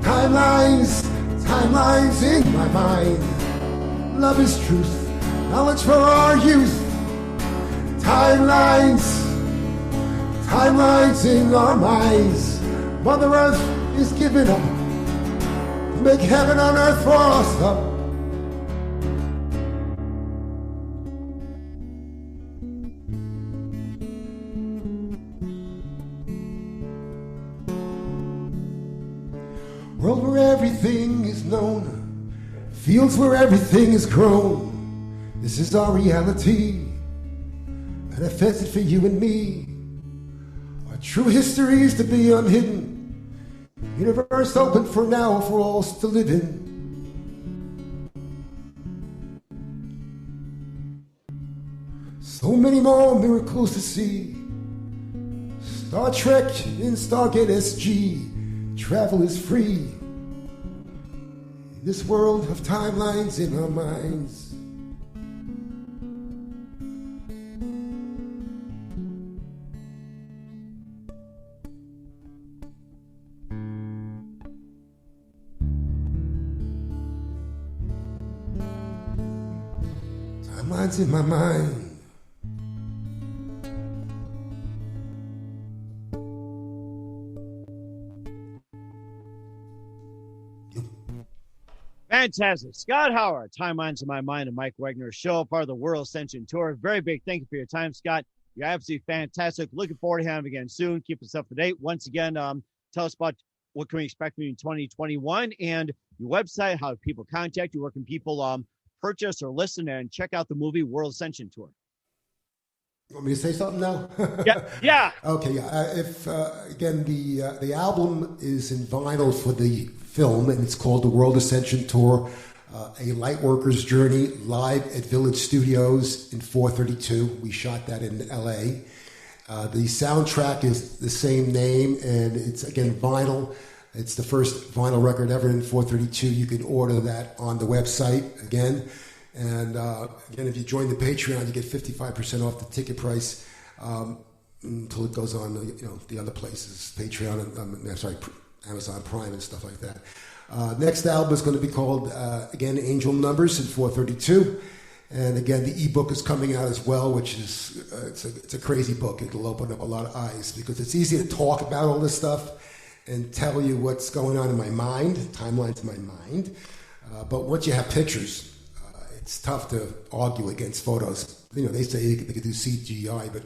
[SPEAKER 5] Timelines in my mind. Love is truth, knowledge for our youth. Timelines in our minds. Mother Earth is giving up to make heaven on earth for us up. World where everything is known, fields where everything is grown. This is our reality, manifested for you and me. Our true history is to be unhidden. Universe open for now for all to live in. So many more miracles to see. Star Trek in Stargate SG. Travel is free. In this world of timelines in our minds. Timelines in my mind.
[SPEAKER 3] Fantastic. Scott Howard, Timelines in My Mind, and Mike Wagner Show, part of the World Ascension Tour. Very big thank you for your time, Scott. You're absolutely fantastic. Looking forward to having you again soon. Keep us up to date. Once again, tell us about what can we expect from you in 2021 and your website, how people contact you, where can people purchase or listen and check out the movie World Ascension Tour.
[SPEAKER 5] You want me to say something now?
[SPEAKER 3] Yeah.
[SPEAKER 5] Okay, yeah. Again, the album is in vinyl for the film, and it's called The World Ascension Tour, a Lightworker's Journey, live at Village Studios in 432. We shot that in L.A. The soundtrack is the same name, and it's, again, vinyl. It's the first vinyl record ever in 432. You can order that on the website, again. And again, if you join the Patreon, you get 55% off the ticket price until it goes on, the other places, Patreon, Amazon Prime and stuff like that. Next album is going to be called, again, Angel Numbers in 432. And again, the ebook is coming out as well, which is, it's a crazy book. It'll open up a lot of eyes because it's easy to talk about all this stuff and tell you what's going on in my mind, timelines in my mind. But once you have pictures, it's tough to argue against photos. They say they could do CGI, but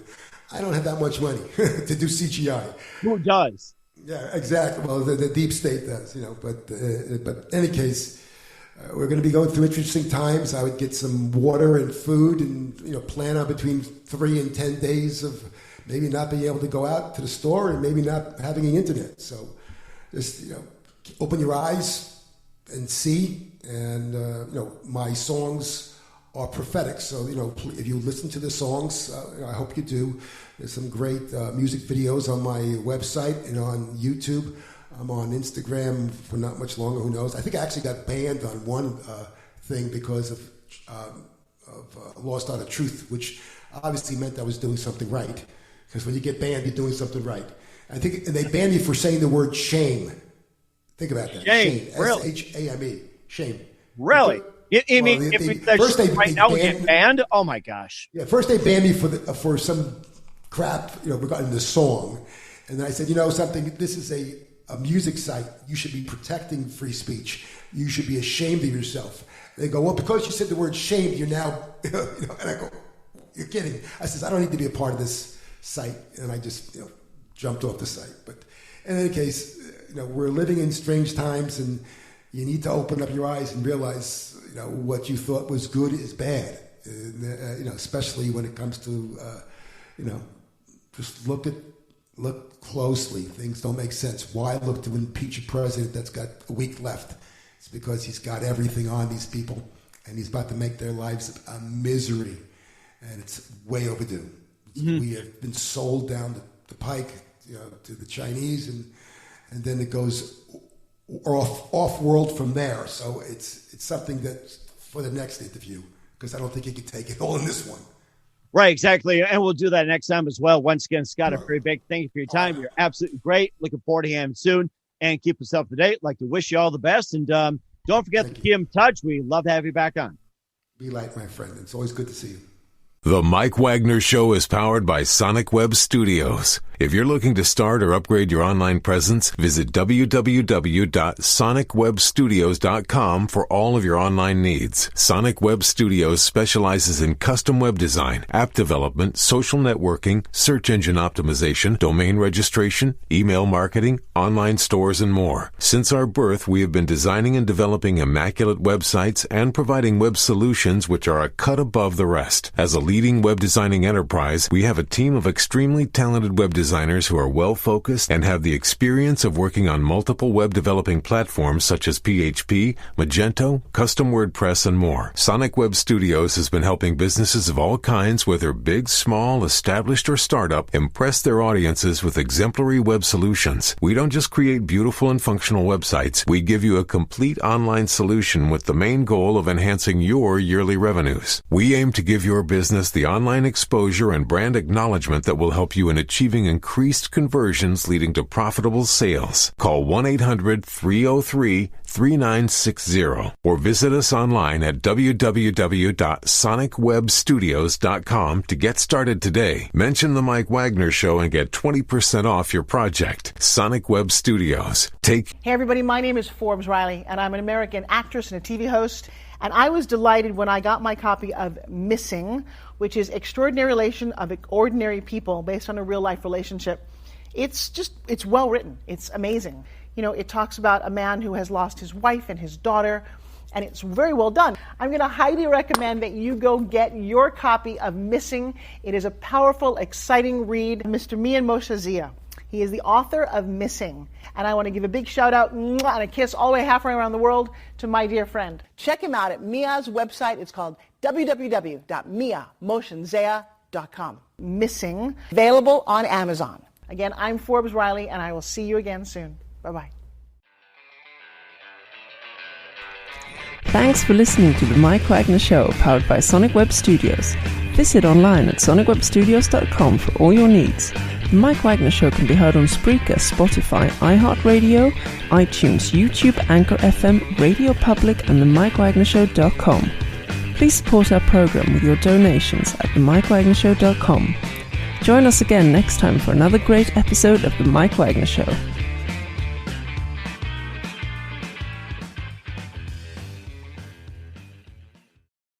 [SPEAKER 5] I don't have that much money to do CGI.
[SPEAKER 3] Who does?
[SPEAKER 5] Yeah, exactly. Well, the deep state does, But in any case, we're going to be going through interesting times. I would get some water and food, and plan on between 3 and 10 days of maybe not being able to go out to the store and maybe not having the internet. So just open your eyes and see. And my songs are prophetic. So if you listen to the songs, I hope you do. There's some great music videos on my website and on YouTube. I'm on Instagram for not much longer. Who knows? I think I actually got banned on one thing because of Lost Art of Truth, which obviously meant I was doing something right. Because when you get banned, you're doing something right. And they banned me for saying the word shame. Think about that.
[SPEAKER 3] Shame. Really?
[SPEAKER 5] S-H-A-M-E. Shame.
[SPEAKER 3] Really? First they get banned? Oh my gosh.
[SPEAKER 5] Yeah, first they banned me for some crap, regarding the song. And then I said, something, this is a music site. You should be protecting free speech. You should be ashamed of yourself. They go, well, because you said the word shame, you're now, and I go, you're kidding. I says, I don't need to be a part of this site. And I just, jumped off the site. But in any case, we're living in strange times, and you need to open up your eyes and realize, what you thought was good is bad. especially when it comes to, just look closely. Things don't make sense. Why look to impeach a president that's got a week left? It's because he's got everything on these people, and he's about to make their lives a misery, and it's way overdue. Mm-hmm. We have been sold down the pike, to the Chinese, and then it goes off world from there. So it's something that for the next interview, because I don't think you can take it all in this one.
[SPEAKER 3] Right, exactly. And we'll do that next time as well. Once again, Scott, a very big thank you for your time. You're absolutely great. Looking forward to hearing him soon, and keep us up to date. Like to wish you all the best. And don't forget to keep in touch. We'd love to have you back on.
[SPEAKER 5] Be like my friend. It's always good to see you.
[SPEAKER 2] The Mike Wagner Show is powered by Sonic Web Studios. If you're looking to start or upgrade your online presence, visit www.sonicwebstudios.com for all of your online needs. Sonic Web Studios specializes in custom web design, app development, social networking, search engine optimization, domain registration, email marketing, online stores, and more. Since our birth, we have been designing and developing immaculate websites and providing web solutions which are a cut above the rest. As a leading web designing enterprise, we have a team of extremely talented web designers who are well-focused and have the experience of working on multiple web developing platforms such as PHP, Magento, custom WordPress, and more. Sonic Web Studios has been helping businesses of all kinds, whether big, small, established, or startup, impress their audiences with exemplary web solutions. We don't just create beautiful and functional websites. We give you a complete online solution with the main goal of enhancing your yearly revenues. We aim to give your business the online exposure and brand acknowledgement that will help you in achieving increased conversions leading to profitable sales. Call 1-800-303-3960 or visit us online at www.sonicwebstudios.com to get started today. Mention the Mike Wagner Show and get 20% off your project. Sonic Web Studios. Hey
[SPEAKER 1] everybody, my name is Forbes Riley, and I'm an American actress and a TV host. And I was delighted when I got my copy of Missing, which is Extraordinary Relation of Ordinary People based on a real-life relationship. It's well written. It's amazing. It talks about a man who has lost his wife and his daughter, and it's very well done. I'm going to highly recommend that you go get your copy of Missing. It is a powerful, exciting read. Mr. Mian Moshe Zia. He is the author of Missing. And I want to give a big shout out and a kiss all the way halfway around the world to my dear friend. Check him out at Mia's website. It's called www.miamotionsea.com. Missing, available on Amazon. Again, I'm Forbes Riley, and I will see you again soon. Bye-bye.
[SPEAKER 4] Thanks for listening to the Mike Wagner Show, powered by Sonic Web Studios. Visit online at sonicwebstudios.com for all your needs. The Mike Wagner Show can be heard on Spreaker, Spotify, iHeartRadio, iTunes, YouTube, Anchor FM, Radio Public, and themikewagnershow.com. Please support our program with your donations at themikewagnershow.com. Join us again next time for another great episode of The Mike Wagner Show.